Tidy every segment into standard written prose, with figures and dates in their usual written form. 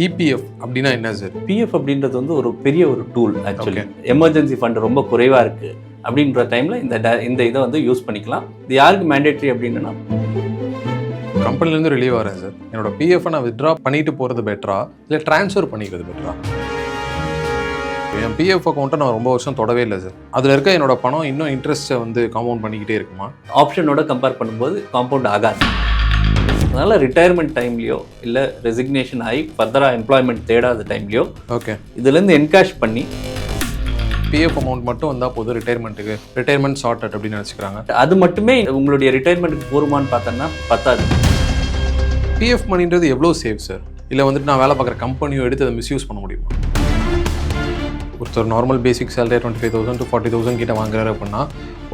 EPF அப்படின்னா என்ன sir? PF அப்படின்றது வந்து ஒரு பெரிய ஒரு டூல். ஆக்சுவலி எமர்ஜென்சி ஃபண்ட் ரொம்ப குறைவாக இருக்குது அப்படின்ற டைமில் இந்த இதை வந்து யூஸ் பண்ணிக்கலாம். இது யாருக்கு மேண்டேட்ரி அப்படின்னா, கம்பெனிலேருந்து ரிலீவ் ஆகிறேன் சார், என்னோட பிஎஃப் நான் வித்ட்ரா பண்ணிட்டு போகிறது பெட்டரா இல்லை ட்ரான்ஸ்ஃபர் பண்ணிக்கிறது பெட்டரா? என் பிஎஃப் அக்கௌண்ட்டை நான் ரொம்ப வருஷம் தொடவே இல்லை சார். அதில் இருக்க என்னோட பணம் இன்னும் இன்ட்ரெஸ்ட்டை வந்து காம்பவுண்ட் பண்ணிக்கிட்டே இருக்குமா? ஆப்ஷனோட கம்பேர் பண்ணும்போது காம்பவுண்ட் ஆகாது. அதனால் ரிட்டையர்மெண்ட் டைம்லையோ இல்லை ரெசிக்னேஷன் ஆகி ஃபர்தராக எம்ப்ளாய்மெண்ட் தேடாத டைம்லையோ ஓகே இதுலேருந்து என்கேஷ் பண்ணி பிஎஃப் அமௌண்ட் மட்டும் வந்தால் போதும் ரிட்டையர்மெண்ட் சார்ட்டட் அப்படின்னு நினச்சிக்கிறாங்க. அது மட்டுமே உங்களுடைய ரிட்டையர்மெண்ட்டுக்கு போருமான்னு பார்த்தோன்னா பத்தாது. பிஎஃப் மணின்றது எவ்வளோ சேஃப் சார்? இல்லை வந்துட்டு நான் வேலை பார்க்குற கம்பெனியோ எடுத்து அதை மிஸ்யூஸ் பண்ண முடியுமா? ஒருத்தர் நார்மல் பேசிக் சேலரி 25,000 to 40,000 கிட்ட வாங்குறாரு அப்படின்னா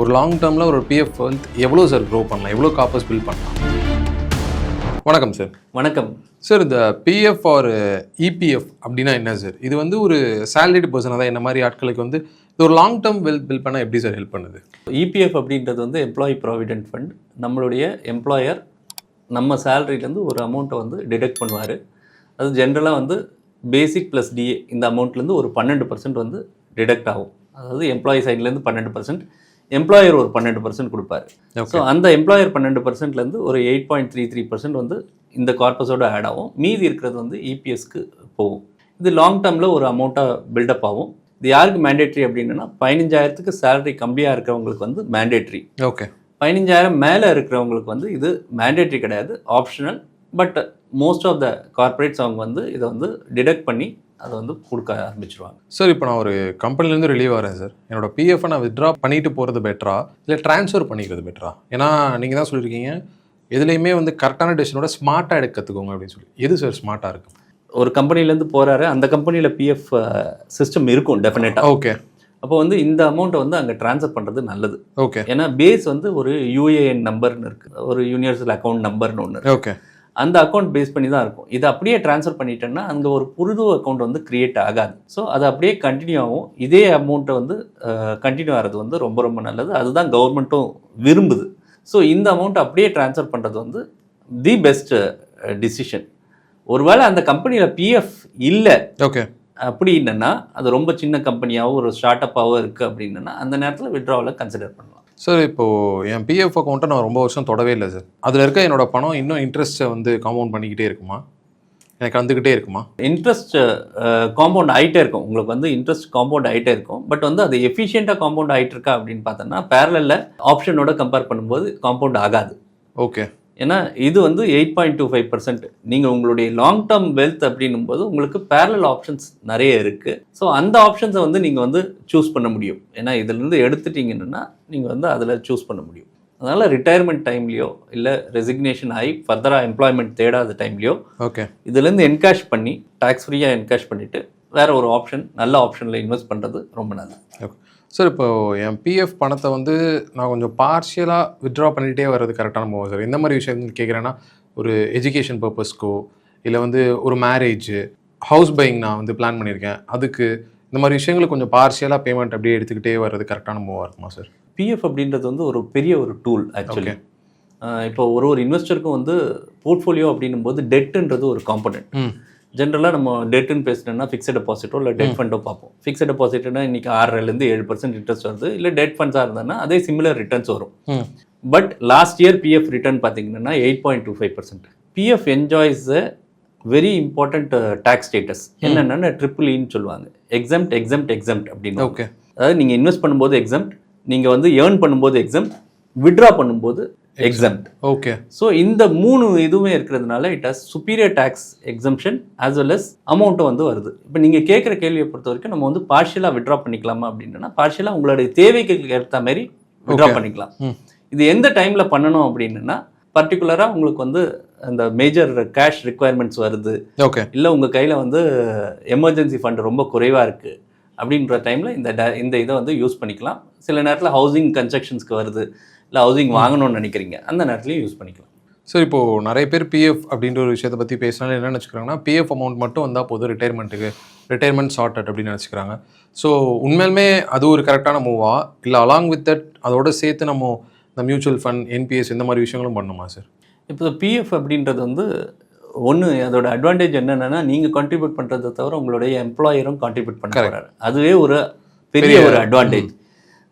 ஒரு லாங் டேர்மில் ஒரு பிஎஃப் வந்து எவ்வளோ சார் க்ரோ பண்ணலாம், எவ்வளோ காப்பர்ஸ் பில்ட் பண்ணலாம்? வணக்கம் சார். வணக்கம் சார். இந்த பிஎஃப் ஆர் இபிஎஃப் அப்படின்னா என்ன சார்? இது வந்து ஒரு சேலரிடு பர்சனாக தான் என்ன மாதிரி ஆட்களுக்கு வந்து இது ஒரு லாங் டேர்ம் வெல்த் பில்ட் பண்ணால் எப்படி சார் ஹெல்ப் பண்ணுது? இபிஎஃப் அப்படின்றது வந்து எம்ப்ளாயி ப்ராவிடென்ட் ஃபண்ட். நம்மளுடைய எம்ப்ளாயர் நம்ம சேலரியிலேருந்து ஒரு அமௌண்ட்டை வந்து டிடெக்ட் பண்ணுவார். அது ஜென்ரலாக வந்து பேசிக் ப்ளஸ் டிஏ இந்த அமௌண்ட்லேருந்து ஒரு 12% வந்து டிடெக்ட் ஆகும். அதாவது எம்ப்ளாயி சைட்லேருந்து 12%, எம்ப்ளாயர் ஒரு 12% கொடுப்பாரு. ஸோ அந்த எம்ப்ளாயர் 12%லேருந்து ஒரு 8.33% வந்து இந்த கார்பஸோட ஆட் ஆகும். மீதி இருக்கிறது வந்து இபிஎஸ்க்கு போகும். இது லாங் டேர்மில் ஒரு அமௌண்ட்டாக பில்டப் ஆகும். இது யாருக்கு மேண்டேட்ரி அப்படின்னா 15,000க்கு சேலரி கம்மியாக இருக்கிறவங்களுக்கு வந்து மேண்டேட்ரி. ஓகே. 15,000 மேலே இருக்கிறவங்களுக்கு வந்து இது மேண்டேட்ரி கிடையாது, optional. But most of the corporates அவங்க வந்து இதை வந்து டிடெக்ட் பண்ணி அதை வந்து கொடுக்க ஆரம்பிச்சிருவாங்க. சார், இப்போ நான் ஒரு கம்பெனிலேருந்து ரிலீவ் ஆகிறேன் சார், என்னோட பிஎஃப் நான் வித்ட்ரா பண்ணிட்டு போகிறது பெட்டரா இல்லை ட்ரான்ஸ்ஃபர் பண்ணிக்கிறது பெட்டரா? ஏன்னா நீங்கள் தான் சொல்லியிருக்கீங்க எதுலேயுமே வந்து கரெக்டான டெசிஷனோட ஸ்மார்ட்டாக எடுக்க கற்றுக்கோங்க அப்படின்னு சொல்லி. எது சார் ஸ்மார்ட்டாக இருக்கும்? ஒரு கம்பெனிலேருந்து போகிறாரு, அந்த கம்பெனியில் பிஎஃப் சிஸ்டம் இருக்கும் டெஃபினட்டாக. ஓகே. அப்போ வந்து இந்த அமௌண்ட்டை வந்து அங்கே ட்ரான்ஸ்ஃபர் பண்ணுறது நல்லது. ஓகே. ஏன்னா பேஸ் வந்து ஒரு யூஏஎன் நம்பர்னு இருக்குது, ஒரு யூனிவர்சல் அக்கௌண்ட் நம்பர்னு ஒன்று. ஓகே. அந்த அக்கௌண்ட் பேஸ் பண்ணி தான் இருக்கும். இதை அப்படியே ட்ரான்ஸ்ஃபர் பண்ணிட்டேன்னா அங்கே ஒரு புது அக்கௌண்ட் வந்து க்ரியேட் ஆகாது. ஸோ அது அப்படியே கண்டினியூ ஆகும். இதே அமௌண்ட்டை வந்து கண்டினியூ ஆகிறது வந்து ரொம்ப ரொம்ப நல்லது. அதுதான் கவர்மெண்ட்டும் விரும்புது. ஸோ இந்த அமௌண்ட்டை அப்படியே ட்ரான்ஸ்ஃபர் பண்ணுறது வந்து தி பெஸ்ட் டிசிஷன். ஒருவேளை அந்த கம்பெனியில் பிஎஃப் இல்லை, ஓகே, அப்படின்னா அது ரொம்ப சின்ன கம்பெனியாகவும் ஒரு ஸ்டார்ட் அப்பாகவும் இருக்குது அப்படின்னா அந்த நேரத்தில் வித்ட்ராவலை கன்சிடர் பண்ணலாம். சார், இப்போது என் பிஎஃப் அக்கௌண்ட்டை நான் ரொம்ப வருஷம் தொடவே இல்லை சார். அதில் இருக்க என்னோட பணம் இன்னும் இன்ட்ரெஸ்ட்டை வந்து காம்பவுண்ட் பண்ணிக்கிட்டே இருக்குமா, எனக்கு வந்துக்கிட்டே இருக்குமா? இன்ட்ரெஸ்ட் காம்பவுண்ட் ஆகிட்டே இருக்கும். உங்களுக்கு வந்து இன்ட்ரெஸ்ட் காம்பவுண்ட் ஆகிட்டே இருக்கும். பட் வந்து அது எஃபிஷியண்ட்டாக காம்பவுண்ட் ஆகிட்டு இருக்கா அப்படின்னு பார்த்தோன்னா பேரலில் ஆப்ஷனோட கம்பேர் பண்ணும்போது காம்பவுண்ட் ஆகாது. ஓகே. ஏன்னா இது வந்து 8.25%. நீங்கள் உங்களுடைய லாங் டேர்ம் வெல்த் அப்படின்னும் போது உங்களுக்கு பேரலல் ஆப்ஷன்ஸ் நிறைய இருக்குது. ஸோ அந்த ஆப்ஷன்ஸை வந்து நீங்கள் வந்து சூஸ் பண்ண முடியும். ஏன்னா இதிலேருந்து எடுத்துட்டிங்கன்னா நீங்கள் வந்து அதில் சூஸ் பண்ண முடியும். அதனால் ரிட்டையர்மெண்ட் டைம்லையோ இல்லை ரெசிக்னேஷன் ஆகி ஃபர்தராக எம்ப்ளாய்மெண்ட் தேடாத டைம்லையோ ஓகே இதுலேருந்து என்கேஷ் பண்ணி டேக்ஸ் ஃப்ரீயாக என்கேஷ் பண்ணிவிட்டு வேறு ஒரு ஆப்ஷன், நல்ல ஆப்ஷனில் இன்வெஸ்ட் பண்ணுறது ரொம்ப நல்லது. Okay sir. இப்போ என் பிஎஃப் பணத்தை வந்து நான் கொஞ்சம் பார்ஷியலாக வித்ட்ரா பண்ணிகிட்டே வர்றது கரெக்டான மூவ் சார்? இந்த மாதிரி விஷயம் கேட்குறேன்னா ஒரு எஜுகேஷன் பர்பஸ்க்கோ இல்லை வந்து ஒரு மேரேஜ், ஹவுஸ் பையிங் நான் வந்து பிளான் பண்ணியிருக்கேன், அதுக்கு இந்த மாதிரி விஷயங்களுக்கு கொஞ்சம் பார்ஷியலாக பேமெண்ட் அப்படியே எடுத்துக்கிட்டே வர்றது கரெக்டான மூவாக இருக்குமா சார்? பிஎஃப் அப்படின்றது வந்து ஒரு பெரிய ஒரு டூல். ஆக்சுவலி இப்போ ஒரு இன்வெஸ்டருக்கும் வந்து போர்ட்ஃபோலியோ அப்படின்னும் போது டெட்டுன்றது ஒரு காம்பனன்ட். ஜென்ரலாக நம்ம டெட்டுன்னு பேசினோம்னா ஃபிக்ஸட் டெபாசிட்டோ இல்லை டெட் ஃபண்டோ பார்ப்போம். ஃபிக்ஸட் டெபாசிட்னா இன்றைக்கி 6லேருந்து 7% இன்ட்ரெஸ்ட் வருது. இல்லை டெட் ஃபண்ட்ஸாக இருந்தாங்கன்னா அதே சிமிலர் ரிட்டர்ன்ஸ் வரும். But last year PF return பார்த்தீங்கன்னா 8.25%. PF enjoys a very important tax status. என்னென்னா ட்ரிபிள்இன்னு சொல்லுவாங்க, எக்ஸம்ட் அப்படின்னு. ஓகே. அதாவது நீங்கள் இன்வெஸ்ட் பண்ணும்போது எக்ஸம்ட், நீங்கள் வந்து ஏர்ன் பண்ணும்போது எக்ஸம்ட், வித்ட்ரா பண்ணும்போது எக்ஸம்ட். ஓகே. ஸோ இந்த 3 இதுவுமே இருக்கிறதுனால it has superior tax exemption as well as அமௌண்ட்டும் வந்து வருது. இப்போ நீங்கள் கேட்குற கேள்வியை பொறுத்த வரைக்கும் நம்ம வந்து பார்ஷியலாக வித்ட்ரா பண்ணிக்கலாமா அப்படின்னா பார்ஷியலாக உங்களுடைய தேவைக்கு ஏற்ற மாதிரி வித்ட்ரா பண்ணிக்கலாம். இது எந்த டைமில் பண்ணணும் அப்படின்னா பர்டிகுலராக உங்களுக்கு வந்து அந்த மேஜர் கேஷ் ரிக்குவயர்மெண்ட்ஸ் வருது, ஓகே, இல்லை உங்கள் கையில் வந்து எமர்ஜென்சி ஃபண்ட் ரொம்ப குறைவாக இருக்குது அப்படின்ற டைமில் இந்த இதை வந்து யூஸ் பண்ணிக்கலாம். சில நேரத்தில் ஹவுசிங் கன்ஸ்ட்ரக்ஷன்ஸ்க்கு வருது, இல்லை ஹவுசிங் வாங்கணும்னு நினைக்கிறீங்க, அந்த நேரத்துலையும் யூஸ் பண்ணிக்கலாம். சார், இப்போது நிறைய பேர் பிஎஃப் அப்படின்ற ஒரு விஷயத்தை பற்றி பேசினாலும் என்ன நினச்சிக்கிறாங்கன்னா பிஎஃப் அமௌண்ட் மட்டும் வந்தால் போதும் ரிட்டையர்மெண்ட் சார்ட்டட் அப்படின்னு நினச்சிக்கிறாங்க. ஸோ உண்மையிலுமே அது ஒரு கரெக்டான மூவா இல்லை அலாங் வித் தட் அதோட சேர்த்து நம்ம இந்த மியூச்சுவல் ஃபண்ட், என்பிஎஸ் இந்த மாதிரி விஷயங்களும் பண்ணுமா சார்? இப்போ பிஎஃப் அப்படின்றது வந்து ஒன்று அதோட அட்வான்டேஜ் என்னென்னா நீங்கள் கான்ட்ரிபியூட் பண்ணுறதை தவிர உங்களுடைய எம்ப்ளாயரும் கான்ட்ரிபியூட் பண்ண போகிறாரு. அதுவே ஒரு பெரிய ஒரு அட்வான்டேஜ்.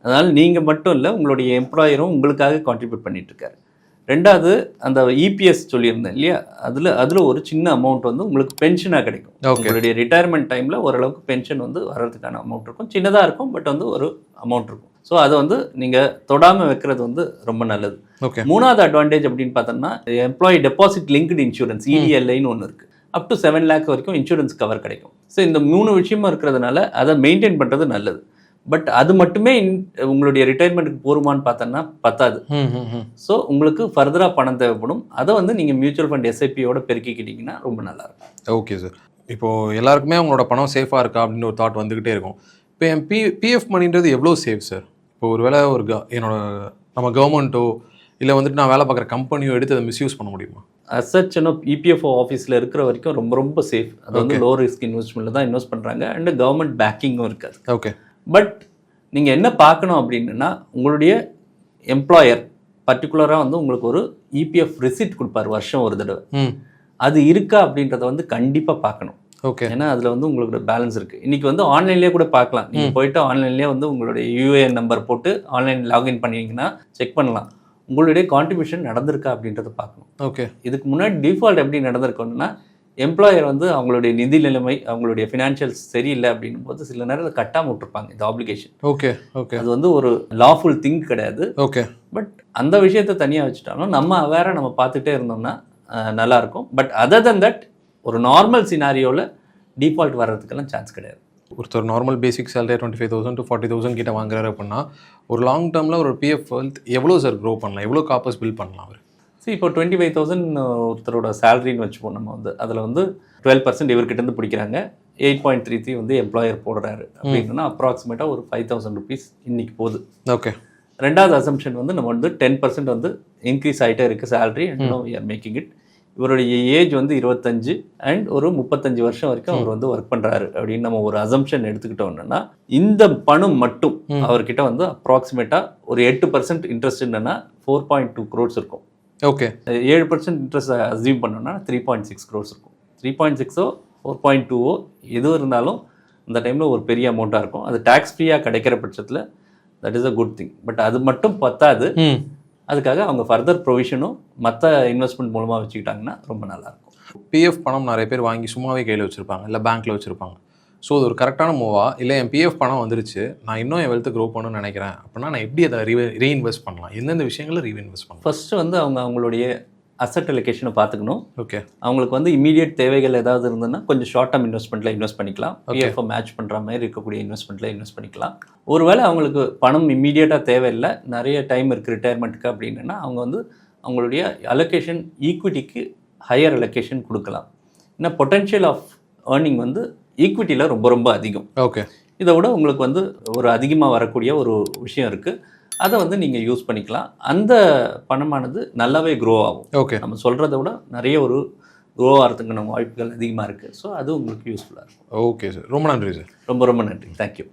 அதனால் நீங்கள் மட்டும் இல்லை, உங்களுடைய எம்ப்ளாயரும் உங்களுக்காக கான்ட்ரிபியூட் பண்ணிகிட்ருக்காரு. ரெண்டாவது அந்த இபிஎஸ் சொல்லியிருந்தேன் இல்லையா, அதில் ஒரு சின்ன அமௌண்ட் வந்து உங்களுக்கு பென்ஷனாக கிடைக்கும். உங்களுடைய ரிட்டையர்மெண்ட் டைமில் ஓரளவுக்கு பென்ஷன் வந்து வர்றதுக்கான அமௌண்ட் இருக்கும். சின்னதாக இருக்கும், பட் வந்து ஒரு அமௌண்ட் இருக்கும். ஸோ அதை வந்து நீங்கள் தொடாமல் வைக்கிறது வந்து ரொம்ப நல்லது. மூணாவது அட்வான்டேஜ் அப்படின்னு பார்த்தோம்னா எம்ப்ளாயி டெபாசிட் லிங்க்டு இன்சூரன்ஸ் இடிஎல்ஐன்னு ஒன்று இருக்குது. அப் டு 7 lakh வரைக்கும் இன்சூரன்ஸ் கவர் கிடைக்கும். ஸோ இந்த 3 விஷயமும் இருக்கிறதுனால அதை மெயின்டைன் பண்ணுறது நல்லது. பட் அது மட்டுமே உங்களுடைய ரிட்டையர்மெண்ட்டுக்கு போருமான்னு பார்த்தோன்னா பத்தாது. ஸோ உங்களுக்கு ஃபர்தராக பணம் தேவைப்படும். அதை வந்து நீங்கள் மியூச்சுவல் ஃபண்ட் எஸ்ஐபியோட பெருக்கிக்கிட்டிங்கன்னா ரொம்ப நல்லாயிருக்கும். Okay sir. இப்போது எல்லாருக்குமே அவங்களோட பணம் சேஃபாக இருக்கா அப்படின்னு ஒரு தாட் வந்துக்கிட்டே இருக்கும். இப்போ என் பிஎஃப் மணின்றது எவ்வளோ சேஃப் சார்? இப்போ ஒரு வேளை என்னோட நம்ம கவர்மெண்ட்டோ இல்லை வந்துட்டு நான் வேலை பார்க்குற கம்பெனியோ எடுத்து அதை மிஸ்யூஸ் பண்ண முடியுமா? அசச் இபிஎஃப்ஓ ஆஃபீஸில் இருக்கிற வரைக்கும் ரொம்ப ரொம்ப சேஃப். அது வந்து லோ ரிஸ்க் இன்வெஸ்ட்மெண்ட்டில் தான் இன்வெஸ்ட் பண்ணுறாங்க. அண்ட் கவர்மெண்ட் பேக்கிங்கும் இருக்காது. ஓகே. பட் நீங்கள் என்ன பார்க்கணும் அப்படின்னா உங்களுடைய எம்ப்ளாயர் பர்டிகுலராக வந்து உங்களுக்கு ஒரு இபிஎஃப் ரிசிப்ட் கொடுப்பார் வருஷம் ஒரு தடவை. அது இருக்கா அப்படின்றத வந்து கண்டிப்பாக பார்க்கணும். ஓகே. ஏன்னா அதில் வந்து உங்களுக்கு பேலன்ஸ் இருக்குது. இன்றைக்கி வந்து ஆன்லைன்லேயே கூட பார்க்கலாம். நீங்கள் போயிட்டு ஆன்லைன்லேயே வந்து உங்களுடைய யூஏஎன் நம்பர் போட்டு ஆன்லைன் லாகின் பண்ணிங்கன்னா செக் பண்ணலாம் உங்களுடைய கான்ட்ரிபியூஷன் நடந்திருக்கா அப்படின்றத பார்க்கணும். ஓகே. இதுக்கு முன்னாடி டிஃபால்ட் எப்படி நடந்திருக்கணும்னா எம்ப்ளாயர் வந்து அவங்களுடைய நிதி நிலைமை அவங்களுடைய ஃபினான்ஷியல்ஸ் சரியில்லை அப்படின்னும் போது சில நேரம் கட்டாமல் விட்டுருப்பாங்க இந்த ஆப்ளிகேஷன். ஓகே. ஓகே. அது வந்து ஒரு லாஃபுல் திங் கிடையாது. ஓகே. பட் அந்த விஷயத்தை தனியாக வச்சுட்டாலும் நம்ம அவேராக நம்ம பார்த்துட்டே இருந்தோம்னா நல்லாயிருக்கும். பட் அதர் தன் தட் ஒரு நார்மல் சினாரியோவில் டிஃபால்ட் வர்றதுக்கெல்லாம் சான்ஸ் கிடையாது. ஒருத்தர் நார்மல் பேசிக் சேலரி 25,000 to 40,000 கிட்ட வாங்குறாரு அப்படின்னா ஒரு லாங் டேர்மில் ஒரு பிஎஃப் வெல்த் எவ்வளோ சார் க்ரோ பண்ணலாம்? எவ்வளோ காப்பர்ஸ் பில்ட் பண்ணலாம் அவர்? சரி, இப்போ 25,000 ஒருத்தரோட சேலரின்னு வச்சுப்போம். நம்ம வந்து அதில் வந்து 12% இவர்கிட்டருந்து பிடிக்கிறாங்க. 8.33 வந்து எம்ப்ளாயர் போடுறாரு அப்படின்னா அப்ராக்சிமேட்டாக ஒரு 5,000 rupees இன்னைக்கு போகுது. ஓகே. ரெண்டாவது அசம்ஷன் வந்து நம்ம வந்து 10% வந்து இன்க்ரீஸ் ஆகிட்டே இருக்குது salary. And no we are making it. இவருடைய ஏஜ் வந்து 25 அண்ட் ஒரு 35 வருஷம் வரைக்கும் அவர் வந்து ஒர்க் பண்ணுறாரு அப்படின்னு நம்ம ஒரு அசம்ஷன் எடுத்துக்கிட்டோம்னா இந்த பணம் மட்டும் அவர்கிட்ட வந்து அப்ராக்சிமேட்டாக ஒரு 8% இன்ட்ரெஸ்ட் என்னன்னா 4.2 crores இருக்கும். ஓகே. 7% இன்ட்ரெஸ்ட் அஸ்யூம் பண்ணோம்னா 3.6 crores இருக்கும். 3.6ஓ 4.2ஓ எது இருந்தாலும் அந்த டைமில் ஒரு பெரிய அமௌண்ட்டாக இருக்கும். அது டேக்ஸ் ஃப்ரீயாக கிடைக்கிற பட்சத்தில் that is a good thing. But அது மட்டும் பத்தாது. அதுக்காக அவங்க ஃபர்தர் ப்ரொவிஷனும் மற்ற இன்வெஸ்ட்மெண்ட் மூலமாக வச்சுக்கிட்டாங்கன்னா ரொம்ப நல்லாயிருக்கும். பிஎஃப் பணம் நிறைய பேர் வாங்கி சும்மாவே கையில் வச்சுருப்பாங்க, இல்லை பேங்க்கில் வச்சுருப்பாங்க. ஸோ அது ஒரு கரெக்டான மூவா? இல்லை என் பிஎஃப் பணம் வந்துருச்சு, நான் இன்னும் என் வெல்த் க்ரோ பண்ணணும்னு நினைக்கிறேன் அப்படின்னா நான் எப்படி அதை ரீஇன்வெஸ்ட் பண்ணலாம்? எந்தெந்த விஷயங்களில் ரீஇன்வெஸ்ட் பண்ணலாம்? ஃபர்ஸ்ட்டு வந்து அவங்களுடைய அசட் அலோகேஷனை பார்த்துக்கணும். ஓகே. அவங்களுக்கு வந்து இமீடியட் தேவைகள் ஏதாவது இருந்ததுன்னா கொஞ்சம் ஷார்ட் டேர்ம் இன்வெஸ்ட்மெண்ட்டில் இன்வெஸ்ட் பண்ணிக்கலாம். பிஎஃப்ஐ மேட்ச் பண்ணுற மாதிரி இருக்கக்கூடிய இன்வெஸ்ட்மெண்ட்டில் இன்வெஸ்ட் பண்ணிக்கலாம். ஒருவேளை அவங்களுக்கு பணம் இமீடியட்டாக தேவையில்லை, நிறைய டைம் இருக்குது ரிட்டையர்மெண்ட்டுக்கு அப்படின்னா அவங்க வந்து அவங்களுடைய அலோகேஷன் ஈக்விட்டிக்கு ஹையர் அலோகேஷன் கொடுக்கலாம். ஏன்னா பொட்டென்ஷியல் ஆஃப் ஏர்னிங் வந்து ஈக்விட்டியில் ரொம்ப ரொம்ப அதிகம். ஓகே. இதை விட உங்களுக்கு வந்து ஒரு அதிகமாக வரக்கூடிய ஒரு விஷயம் இருக்குது. அதை வந்து நீங்கள் யூஸ் பண்ணிக்கலாம். அந்த பணமானது நல்லாவே க்ரோ ஆகும். ஓகே. நம்ம சொல்கிறத விட நிறைய ஒரு க்ரோ ஆகிறதுக்கான வாய்ப்புகள் அதிகமாக இருக்குது. ஸோ அது உங்களுக்கு யூஸ்ஃபுல்லாக இருக்கும். ஓகே சார், ரொம்ப நன்றி சார். ரொம்ப ரொம்ப நன்றி. தேங்க்யூ.